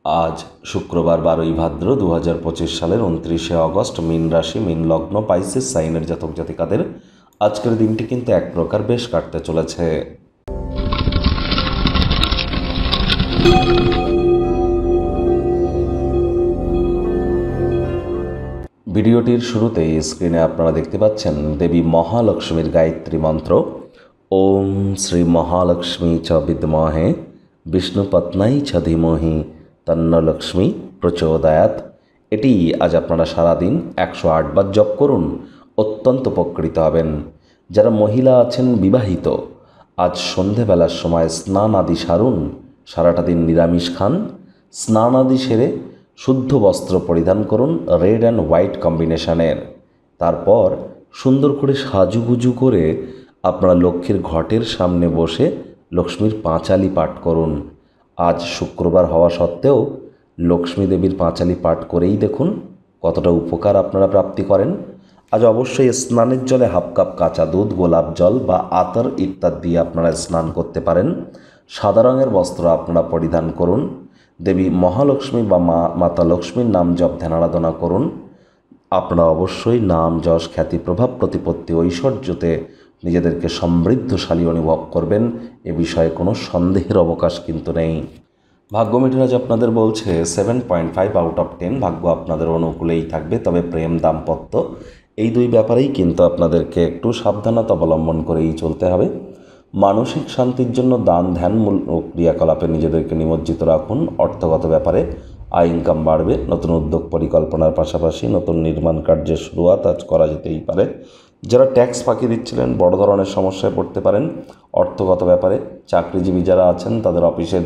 आज शुक्रवार 12 भाद्र 2025 সালের 29 অগস্ট মীন রাশি মীন লগ্ন পাইসিস সাইনের জাতক জাতিকাদের আজকের দিনটি কিন্তু এক প্রকার বেশ কাটতে চলেছে। ভিডিওটির শুরুতেই স্ক্রিনে আপনারা দেখতে পাচ্ছেন দেবী মহালক্ষ্মীর গায়ত্রী মন্ত্র ওম শ্রী মহালক্ষ্মী চ বিদ্মহে বিষ্ণুপত্নাই ছ ধীমহি তন্ন লক্ষ্মী প্রচোদয়াৎ। এটি আজ আপনারা সারাদিন 108 বার জপ করুন, অত্যন্ত উপকৃত হবেন। যারা মহিলা আছেন বিবাহিত, আজ সন্ধেবেলার সময় স্নান আদি সারুন, সারাটা দিন নিরামিষ খান, স্নান আদি সেরে শুদ্ধ বস্ত্র পরিধান করুন রেড অ্যান্ড হোয়াইট কম্বিনেশনের। তারপর সুন্দর করে সাজুগুজু করে আপনারা লক্ষ্মীর ঘটের সামনে বসে লক্ষ্মীর পাঁচালি পাঠ করুন। আজ শুক্রবার হওয়া সত্ত্বেও লক্ষ্মী দেবীর পাঁচালি পাঠ করেই দেখুন কতটা উপকার আপনারা প্রাপ্তি করেন। আজ অবশ্যই স্নানের জলে হাফ কাপ কাঁচা দুধ, গোলাপ জল বা আতর ইত্যাদি দিয়ে আপনারা স্নান করতে পারেন। সাদা রঙের বস্ত্র আপনারা পরিধান করুন। দেবী মহালক্ষ্মী বা মাতা লক্ষ্মীর নাম জপ ধ্যান আরাধনা করুন। আপনারা অবশ্যই নাম যশ খ্যাতি প্রভাব প্রতিপত্তি ঐশ্বর্যতে নিজেদেরকে সমৃদ্ধশালী অনুভব করবেন, এ বিষয়ে কোনো সন্দেহের অবকাশ কিন্তু নেই। ভাগ্য মিটার আজ আপনাদের বলছে 7.5 আউট অফ 10। ভাগ্য আপনাদের অনুকূলেই থাকবে, তবে প্রেম দাম্পত্য এই দুই ব্যাপারেই কিন্তু আপনাদেরকে একটু সাবধানতা অবলম্বন করেই চলতে হবে। মানসিক শান্তির জন্য দান ধ্যানমূলক ক্রিয়াকলাপে নিজেদেরকে নিমজ্জিত রাখুন। অর্থগত ব্যাপারে আয় ইনকাম বাড়বে। নতুন উদ্যোগ পরিকল্পনার পাশাপাশি নতুন নির্মাণ কার্যের শুরুয়াত আজ করা যেতেই পারে। যারা ট্যাক্স ফাঁকি দিচ্ছিলেন বড় ধরনের সমস্যায় পড়তে পারেন। অর্থগত ব্যাপারে চাকরিজীবী যারা আছেন তাদের অফিসের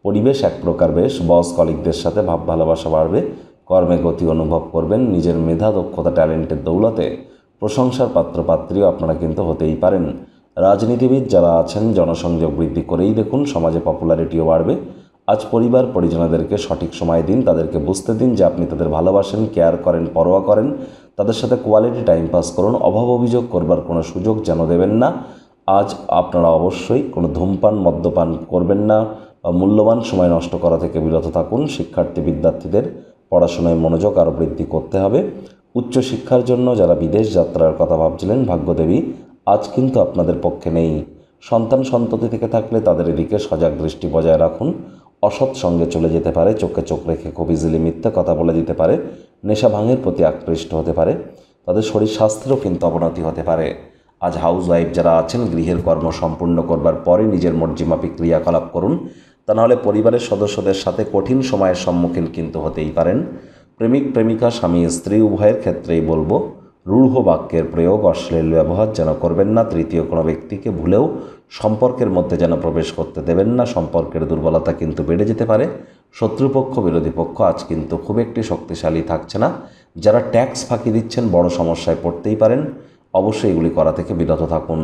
পরিবেশ এক প্রকার বেশ, বস কলিগদের সাথে ভাব ভালোবাসা বাড়বে, কর্মে গতি অনুভব করবেন। নিজের মেধা দক্ষতা ট্যালেন্টের দৌলতে প্রশংসার পাত্রপাত্রীও আপনারা কিন্তু হতেই পারেন। রাজনীতিবিদ যারা আছেন জনসংযোগ বৃদ্ধি করেই দেখুন, সমাজে পপুলারিটিও বাড়বে। আজ পরিবার পরিজনদেরকে সঠিক সময় দিন, তাদেরকে বুঝতে দিন যে আপনি তাদের ভালোবাসেন, কেয়ার করেন, পরোয়া করেন। তাদের সাথে কোয়ালিটি টাইম পাস করুন। অভাব অভিযোগ করবার কোনো সুযোগ যেন দেবেন না। আজ আপনারা অবশ্যই কোনো ধূমপান মদ্যপান করবেন না। মূল্যবান সময় নষ্ট করা থেকে বিরত থাকুন। শিক্ষার্থী বিদ্যার্থীদের পড়াশোনায় মনোযোগ আরও বৃদ্ধি করতে হবে। উচ্চশিক্ষার জন্য যারা বিদেশ যাত্রার কথা ভাবছিলেন ভাগ্যদেবী আজ কিন্তু আপনাদের পক্ষে নেই। সন্তান সন্ততি থেকে থাকলে তাদের এদিকে সজাগ দৃষ্টি বজায় রাখুন। অসৎ সঙ্গে চলে যেতে পারে, চোখে চোখ রেখে খুব ইজিলি মিথ্যা কথা বলে দিতে পারে, নেশা ভাঙের প্রতি আকৃষ্ট হতে পারে, তাদের শরীর স্বাস্থ্যেরও কিন্তু অবনতি হতে পারে। আজ হাউস ওয়াইফ যারা আছেন গৃহের কর্ম সম্পূর্ণ করবার পরে নিজের মর্জিমাফিক ক্রিয়াকলাপ করুন, তা নাহলে পরিবারের সদস্যদের সাথে কঠিন সময়ের সম্মুখীন কিন্তু হতেই পারেন। প্রেমিক প্রেমিকা স্বামী স্ত্রী উভয়ের ক্ষেত্রেই বলবো রূঢ় বাক্যের প্রয়োগ, অশ্লীল ব্যবহার যেন করবেন না। তৃতীয় কোনো ব্যক্তিকে ভুলেও সম্পর্কের মধ্যে যেন প্রবেশ করতে দেবেন না। সম্পর্কের দুর্বলতা কিন্তু বেড়ে যেতে পারে। শত্রুপক্ষ বিরোধী পক্ষ আজ কিন্তু খুব একটি শক্তিশালী থাকছে না। যারা ট্যাক্স ফাঁকি দিচ্ছেন বড় সমস্যায় পড়তেই পারেন। অবশ্যই এগুলি করা থেকে বিরত থাকুন।